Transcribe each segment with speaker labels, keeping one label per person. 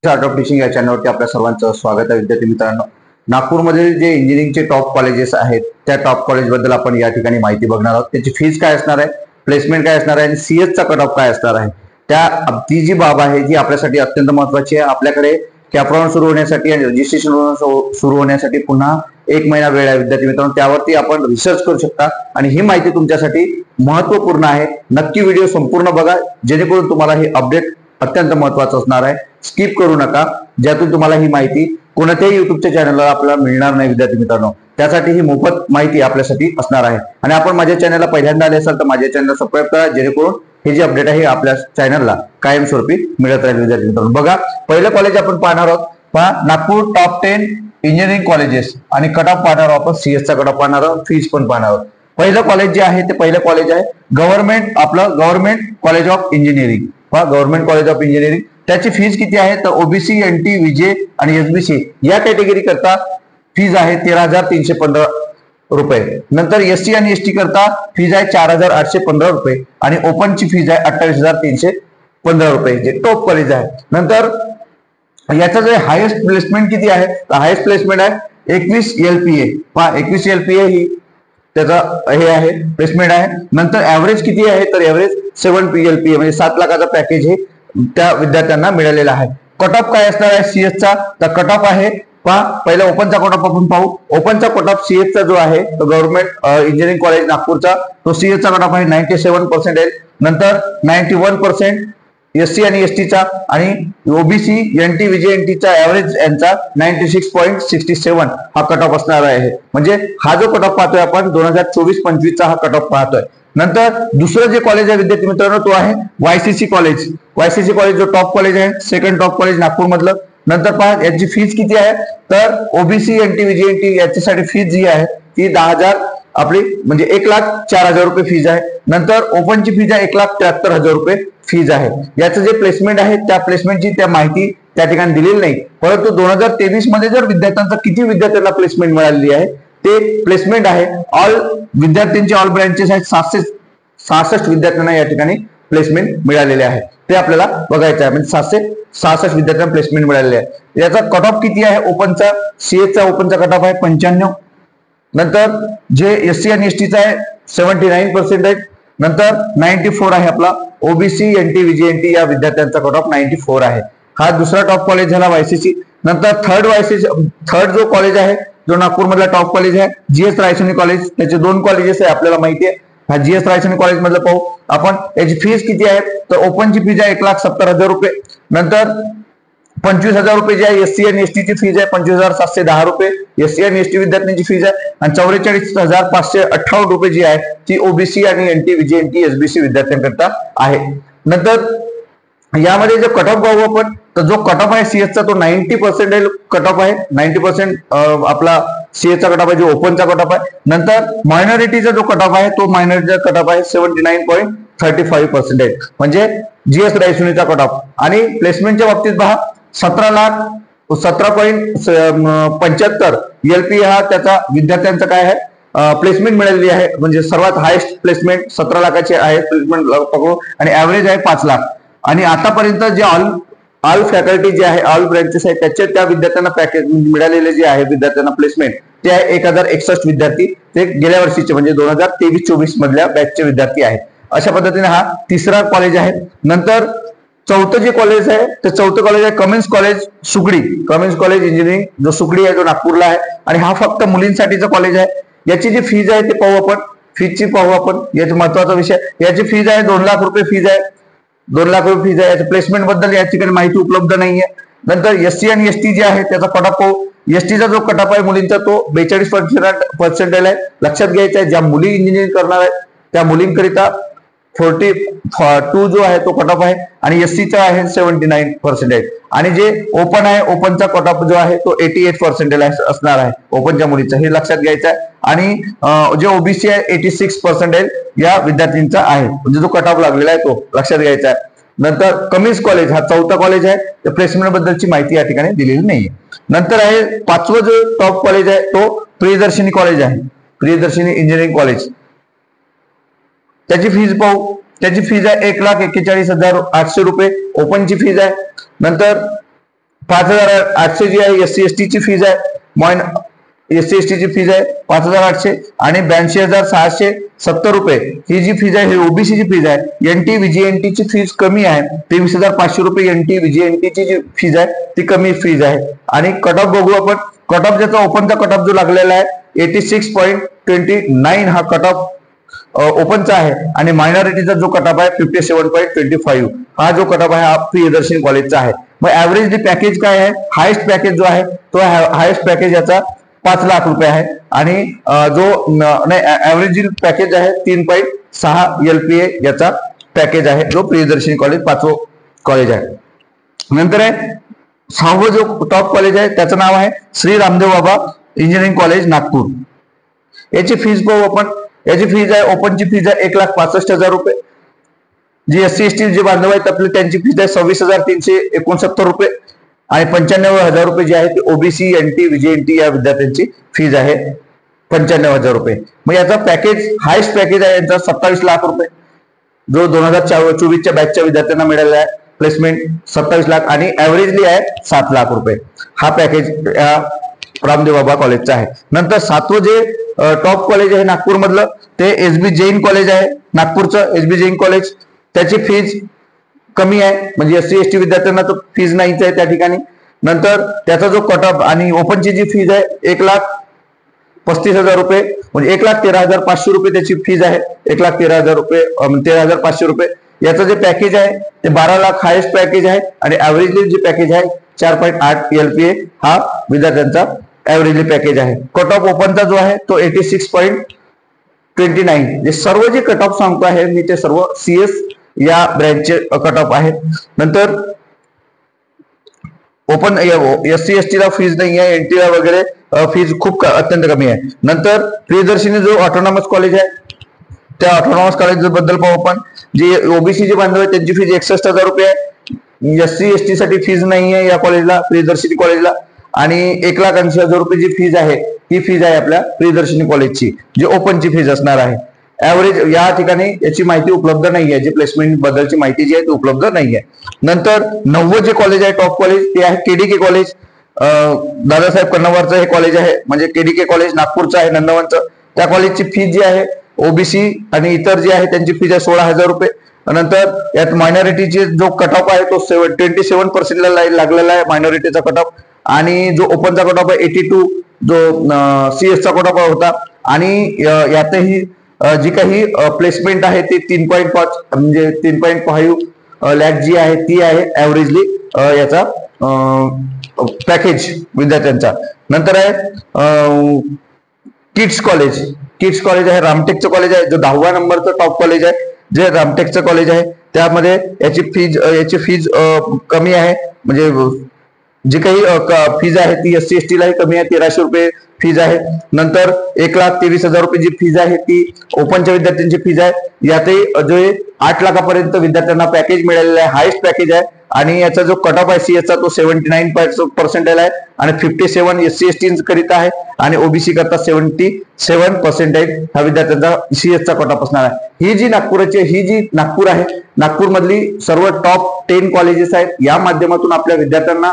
Speaker 1: Art of teaching या चॅनलवरती आपल्या सर्वांचं स्वागत आहे. विद्यार्थी मित्रांनो, नागपूरमधील जे इंजिनिअरिंगचे टॉप कॉलेजेस आहेत त्या टॉप कॉलेज बद्दल आपण या ठिकाणी माहिती बघणार आहोत. त्याची फीज काय असणार आहे, प्लेसमेंट काय असणार आहे आणि सीएसचा कट ऑफ काय असणार आहे. ती जी बाब आहे जी आपल्यासाठी अत्यंत महत्वाची आहे. आपल्याकडे कॅप राऊंड सुरू होण्यासाठी आणि रजिस्ट्रेशन सुरू होण्यासाठी पुन्हा 1 महिना वेळ आहे. विद्यार्थी मित्रांनो, त्यावरती आपण रिसर्च करू शकता आणि ही माहिती तुमच्यासाठी महत्वपूर्ण आहे. नक्की व्हिडिओ संपूर्ण बघा, जेणेकरून तुम्हाला हे अपडेट अत्यंत महत्वाचं असणार आहे. स्किप करू नका, ज्यातून तुम्हाला ही माहिती कोणत्याही युट्यूबच्या चॅनलला आपल्याला मिळणार नाही. विद्यार्थी मित्रांनो, त्यासाठी ही मोफत माहिती आपल्यासाठी असणार आहे. आणि आपण माझ्या चॅनलला पहिल्यांदा आले असाल तर माझ्या चॅनलला सबस्क्राईब करा, जेणेकरून हे जे अपडेट आहे आपल्या चॅनलला कायमस्वरूपी मिळत राहील. विद्यार्थी मित्रांनो, बघा, पहिलं कॉलेज आपण पाहणार आहोत. पहा, नागपूर टॉप 10 इंजिनिअरिंग कॉलेजेस आणि कट ऑफ पाहणार आहोत आपण. सीएसचा कट ऑफ पाहणार आहोत, फीज पण पाहणार आहोत. पहिलं कॉलेज जे आहे ते पहिलं कॉलेज आहे गव्हर्नमेंट कॉलेज ऑफ इंजिनिअरिंग. पहा, गव्हर्नमेंट कॉलेज ऑफ इंजिनिअरिंग. त्याची फीज किती आहे तर ओबीसी, एनटी, विजे आणि एसबीसी या कॅटेगरी करता फीज आहे 13,315 रुपये. नंतर एससी आणि एसटी करता फीज आहे 4,815 रुपये आणि ओपनची फीज आहे 28,315 रुपये, जे टॉप कॉलेज आहे. नंतर याचं जे हायेस्ट प्लेसमेंट किती आहे तर हायेस्ट प्लेसमेंट आहे 21 LPA. पहा, 21 LPA ही त्याचा हे आहे प्लेसमेंट आहे. नंतर ऍव्हरेज किती आहे तर ऍव्हरेज 7 PLPA म्हणजे 7 लाखाचा पॅकेज हे त्या विद्यार्थ्यांना मिळालेला आहे. कट ऑफ काय असणार आहे सीएसचा तर कट ऑफ आहे, पहा, पहिला ओपनचा कट ऑफ आपण पाहू. ओपनचा कट ऑफ सीएसचा जो आहे तो गव्हर्नमेंट इंजिनिअरिंग कॉलेज नागपूरचा तो सीएसचा कट ऑफ आहे 97%. नंतर 91% एससी आणि एसटीचा आणि ओबीसी, एनटी, विजे एनटीचा ऍव्हरेज यांचा 96.67 हा कट ऑफ असणार आहे. म्हणजे हा जो कट ऑफ पाहतोय आपण 2024-25 चा हा कट ऑफ पाहतोय. नंतर दुसरं जे कॉलेज आहे विद्यार्थी मित्रांनो तो आहे वायसीसी कॉलेज. वायसीसी कॉलेज जो टॉप कॉलेज आहे, सेकंड टॉप कॉलेज नागपूर मधलं. नंतर पहा, याची फीज किती आहे तर ओबीसी, एनटी, विजे एनटी याच्यासाठी फीज जी आहे ती 10,000 आपली म्हणजे 1,04,000 रुपये फीज आहे. नंतर ओपनची फीज आहे 1,73,000 रुपये फीज आहे. याचं जे प्लेसमेंट आहे त्या प्लेसमेंटची त्या माहिती त्या ठिकाणी दिलेली नाही, परंतु 2023 मध्ये जर विद्यार्थ्यांचा किती विद्यार्थ्यांना प्लेसमेंट मिळालेली आहे ते प्लेसमेंट आहे. ऑल विद्यार्थ्यांचे ऑल ब्रँचेस आहेत 766 विद्यार्थ्यांना या ठिकाणी प्लेसमेंट मिळालेले आहे. ते आपल्याला बघायचं आहे. म्हणजे 766 विद्यार्थ्यांना प्लेसमेंट मिळालेले आहे. याचा कट ऑफ किती आहे ओपनचा, सीएसचा ओपनचा कट ऑफ आहे 95. नंतर जे एससी आणि एसटीचा आहे 79% आहे. नंतर 94 आहे आपला ओबीसी, एनटी, विजे एनटी या विद्यार्थ्यांचा कट ऑफ 94 आहे. हा दुसरा टॉप कॉलेज झाला वायसीसी. नंतर थर्ड जो कॉलेज आहे जो नागपूर मधला टॉप कॉलेज आहे जीएस रायसोनी कॉलेज. त्याचे 2 कॉलेजेस आहे आपल्याला माहिती आहे. हा जीएस रायसोनी कॉलेज मधलं पाहू आपण. याची फीज किती आहे तर ओपनची फीज आहे 1,70,000 रुपये. नंतर 25,000 रुपये जी आहे एससी आणि एसटीची फीज आहे 25,710 रुपये एससी आणि एसटी विद्यार्थ्यांची फीज आहे. आणि 44,558 रुपये जी आहे ती ओबीसी आणि एनटी, विजे एनटी, एसबीसी विद्यार्थ्यांकरता आहे. नंतर यामध्ये जो कट ऑफ बघू आपण तर जो कट ऑफ आहे सीएसचा तो 90% कट ऑफ आहे. 90% आपला सीएसचा कट ऑफ आहे जो ओपनचा कट ऑफ आहे. नंतर मायनॉरिटीचा जो कट ऑफ आहे तो मायनॉरिटीचा कट ऑफ आहे 79.35% म्हणजे जीएस रायसोनीचा कट ऑफ. आणि प्लेसमेंटच्या बाबतीत पहा 17,75 LPA हा त्याचा विद्यार्थ्यांचा काय आहे प्लेसमेंट मिळालेली आहे. म्हणजे सर्वात हायेस्ट प्लेसमेंट 17 लाखाची आहे प्लेसमेंट पकडू आणि ऍव्हरेज आहे 5 लाख. आणि आतापर्यंत जे ऑल फॅकल्टी जे आहे ऑल ब्रँचेस आहे त्याचे त्या विद्यार्थ्यांना पॅकेज मिळालेले जे आहे विद्यार्थ्यांना प्लेसमेंट ते आहे 1,061 विद्यार्थी. ते गेल्या वर्षीचे म्हणजे 2023-24 मधल्या बॅचचे विद्यार्थी आहेत. अशा पद्धतीने हा तिसरा कॉलेज आहे. नंतर चौथं जे कॉलेज आहे ते चौथं कॉलेज आहे कमिन्स कॉलेज सुकडी. कमिन्स कॉलेज इंजिनिअरिंग जो सुकडी आहे जो नागपूरला आहे आणि हा फक्त मुलींसाठीचा कॉलेज आहे. याची जी फीज आहे ते पाहू आपण. फीजची पाहू आपण, याचा महत्वाचा विषय. याची फीज आहे 2 लाख रुपये फीज आहे. 2 लाख रुपये फीज आहे. याच्या प्लेसमेंट बद्दल या ठिकाणी माहिती उपलब्ध नाहीये. नंतर एससी आणि एसटी जे आहे त्याचा कट ऑफ पाहू. एसटीचा जो कट ऑफ आहे मुलींचा तो 42% आहे. लक्षात घ्यायचं आहे ज्या मुली इंजिनिअरिंग करणार आहेत त्या मुलींकरिता 42 जो आहे तो कट ऑफ आहे आणि एससीचा आहे 79% आणि जे ओपन आहे ओपनचा कट ऑफ जो आहे तो 88% असणार आहे ओपनच्या मुलीचा, हे लक्षात घ्यायचं आहे. आणि जे ओबीसी आहे 86% या विद्यार्थ्यांचा आहे. म्हणजे जो कट ऑफ लागलेला आहे तो लक्षात घ्यायचा आहे. नंतर कमिन्स कॉलेज हा चौथा कॉलेज आहे. त्या प्लेसमेंट बद्दलची माहिती या ठिकाणी दिलेली नाहीये. नंतर आहे 5वं जो टॉप कॉलेज आहे तो प्रियदर्शिनी कॉलेज आहे. Priyadarshini engineering college. त्याची फीज पाहू. त्याची फीज आहे 1,41,800 रुपये ओपनची फीज आहे. नंतर 5,800 जी आहे SC ST ची फीज आहे, SC ST ची फीज आहे 5,800 आणि 82,670 रुपये ही जी फीज आहे ही ओबीसी ची फीज आहे। NT VGNT ची फीज कमी आहे 23,500 रुपये NT VGNT ची जी फीज आहे ती कमी फीज आहे। आणि कट ऑफ बघू आपण, कट ऑफ ज्याचा ओपनचा कट ऑफ जो लागलेला आहे 86.29 हा कट ऑफ ओपनचा आहे आणि मायनॉरिटीचा जो कट ऑफ आहे 57.25 हा जो कट ऑफ आहे हा प्रियदर्शनी कॉलेजचा आहे। मग ऍव्हरेजली पॅकेज काय आहे, हायेस्ट पॅकेज जो आहे तो हायेस्ट पॅकेज याचा 5 लाख रुपये आहे आणि जो ऍव्हरेज पॅकेज आहे 3.6 LPA याचा पॅकेज आहे जो प्रियदर्शनी कॉलेज 5वं कॉलेज आहे। नंतर आहे 6वं जो टॉप कॉलेज आहे त्याचं नाव आहे श्री रामदेव बाबा इंजिनिअरिंग कॉलेज नागपूर। याची फीज पाहू आपण, याची फीज आहे ओपनची फीज आहे 1,65,000 रुपये, जी SC ST जे बांधव आहेत आपले त्यांची फीज आहे 26,369 रुपये आणि 95,000 रुपये जी आहे ती ओबीसी NT VGNT या विद्यार्थ्यांची फीज आहे 95,000 रुपये। मग याचा पॅकेज हायेस्ट पॅकेज आहे यांचा 27 लाख रुपये जो 2024च्या बॅचच्या विद्यार्थ्यांना मिळालेला आहे प्लेसमेंट 27 लाख आणि ऍव्हरेजली आहे 7 लाख रुपये हा पॅकेज रामदेव बाबा कॉलेजचा आहे। नंतर 7वं जे टॉप कॉलेज आहे नागपूर मधलं ते SB जैन कॉलेज आहे नागपूरचं SB जैन कॉलेज, त्याची फीज कमी आहे म्हणजे SC ST विद्यार्थ्यांना तर फीज नाहीच आहे त्या ठिकाणी। नंतर त्याचा जो कट ऑफ आणि ओपनची जी फीज आहे 1,35,000 रुपये म्हणजे 1,13,500 रुपये त्याची फीज आहे, 1,13,000 रुपये 13,500 रुपये। याचं जे पॅकेज आहे ते 12 लाख हायेस्ट पॅकेज आहे आणि ऍव्हरेजली जे पॅकेज आहे 4.8 LPA हा विद्यार्थ्यांचा ऍव्हरेजली पॅकेज आहे। कट ऑफ ओपनचा जो आहे तो 86.29 जे सर्व जे कट ऑफ सांगतो आहे मी ते सर्व CS या ब्रँचचे कट ऑफ आहेत। नंतर ओपन SC ST ला फीज नाही आहे, NT ला वगैरे फीज खूप अत्यंत कमी आहे। नंतर प्रियदर्शनी जो ऑटोनॉमस कॉलेज आहे त्या ऑटोनॉमस कॉलेज बद्दल पाहू आपण, जे ओबीसी जे बांधव आहेत त्यांची फीज 61,000 रुपये आहे, SC ST साठी फीज नाही आहे या कॉलेजला प्रियदर्शनी कॉलेजला आणि 1,80,000 रुपये जी फीज आहे ती फीज आहे आपल्या प्रियदर्शनी कॉलेजची जी ओपनची फीज असणार आहे। ऍव्हरेज या ठिकाणी याची माहिती उपलब्ध नाही आहे, जी प्लेसमेंट बद्दलची माहिती जी आहे ती उपलब्ध नाही आहे। नंतर 9वं जे कॉलेज आहे टॉप कॉलेज ते आहे KDK कॉलेज, दादासाहेब कन्नवारचं हे कॉलेज आहे म्हणजे KDK कॉलेज नागपूरचं आहे नंदवनचं। त्या कॉलेजची फीज जी आहे ओबीसी आणि इतर जे आहे त्यांची फीज आहे 16,000 रुपये। नंतर यात मायनॉरिटीचे जो कट ऑफ आहे तो 27% लागलेला आहे मायनॉरिटीचा कट ऑफ आणि जो ओपनचा कट ऑफ आहे 82 जो CS चा कट ऑफ होता आणि यातही जी काही प्लेसमेंट आहे ती 3.5 म्हणजे 3.5 लाख जी आहे ती आहे ऍव्हरेजली याचा पॅकेज विद्यार्थ्यांचा। नंतर आहे किड्स कॉलेज आहे रामटेकचं कॉलेज आहे जो 10व्या नंबरचं टॉप कॉलेज आहे जे रामटेकचं कॉलेज आहे त्यामध्ये याची फीज कमी आहे म्हणजे जी काही फीज आहे ती SC ST लाही कमी आहे 1,300 रुपये फीज आहे। नंतर 1,23,000 रुपये जी फीज आहे ती ओपनच्या विद्यार्थ्यांची फीज आहे। यातही जो 8 लाखापर्यंत विद्यार्थ्यांना पॅकेज मिळालेलं आहे हायेस्ट पॅकेज आहे आणि याचा जो कट ऑफ आहे CS चा तो 79% आहे आणि 57 SC ST करिता आहे आणि ओबीसी करता 77% हा विद्यार्थ्यांचा CS चा कट ऑफ असणार आहे। ही जी नागपूर आहे नागपूर मधली सर्व टॉप 10 कॉलेजेस आहेत या माध्यमातून आपल्या विद्यार्थ्यांना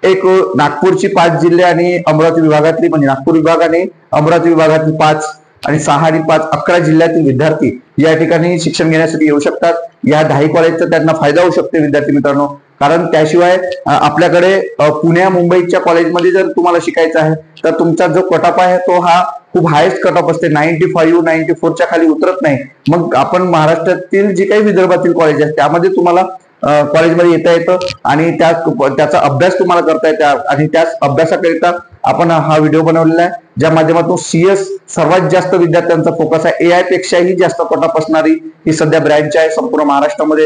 Speaker 1: एक नागपूरची 5 जिल्हे आणि अमरावती विभागातली म्हणजे नागपूर विभाग आणि अमरावती विभागातली 5 आणि 6 आणि 5 11 जिल्ह्यातील विद्यार्थी या ठिकाणी शिक्षण घेण्यासाठी येऊ शकतात। या 10 कॉलेजचा त्यांना फायदा होऊ शकते विद्यार्थी मित्रांनो, कारण त्याशिवाय आपल्याकडे पुण्या मुंबईच्या कॉलेजमध्ये जर तुम्हाला शिकायचं आहे तर तुमचा जो कट ऑफ आहे तो हा खूप हायेस्ट कट ऑफ असते 95 94च्या खाली उतरत नाही। मग आपण महाराष्ट्रातील जी काही विदर्भातील कॉलेज आहेत त्यामध्ये तुम्हाला कॉलेजमध्ये येता येतं आणि त्याचा अभ्यास तुम्हाला करता येतो आणि त्याच अभ्यासाकरिता आपण हा व्हिडिओ बनवलेला आहे ज्या माध्यमातून CS सर्वात जास्त विद्यार्थ्यांचा फोकस आहे। AI पेक्षाही जास्त कट ऑफ असणारी ही सध्या ब्रँच आहे संपूर्ण महाराष्ट्रामध्ये,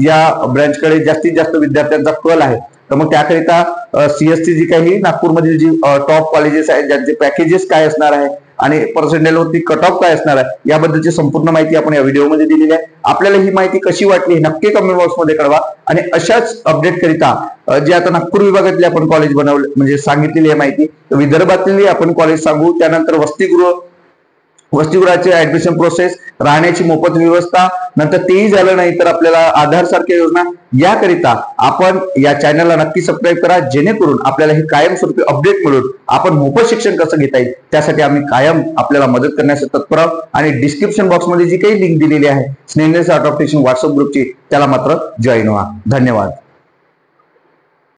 Speaker 1: या ब्रँचकडे जास्तीत जास्त विद्यार्थ्यांचा कल आहे। तर मग त्याकरिता CS ची जी काही नागपूरमधील जी टॉप कॉलेजेस आहेत ज्यांचे पॅकेजेस काय असणार आहे आणि पर्सेंटेजवरती कट ऑफ काय असणार आहे याबद्दलची संपूर्ण माहिती आपण या व्हिडिओमध्ये दिलेली आहे। आपल्याला ही माहिती कशी वाटली हे नक्की कमेंट बॉक्समध्ये कळवा आणि अशाच अपडेट करिता जे आता नागपूर विभागातले आपण कॉलेज बनवले म्हणजे सांगितलेली आहे माहिती विदर्भातली आपण कॉलेज सांगू, त्यानंतर वसतिगृह वसतिगृहाचे ऍडमिशन प्रोसेस, राहण्याची मोफत व्यवस्था, नंतर तेही झालं नाही तर आपल्याला आधार सारख्या योजना, याकरिता आपण या चॅनलला नक्की सबस्क्राईब करा, जेणेकरून आपल्याला हे कायमस्वरूपी अपडेट मिळून आपण मोफत शिक्षण कसं घेता येईल त्यासाठी आम्ही कायम आपल्याला मदत करण्यासाठी तत्पर आहोत. आणि डिस्क्रिप्शन बॉक्समध्ये जी काही लिंक दिलेली आहे Snehal art of teaching WhatsApp ग्रुपची, त्याला मात्र जॉईन व्हा. धन्यवाद.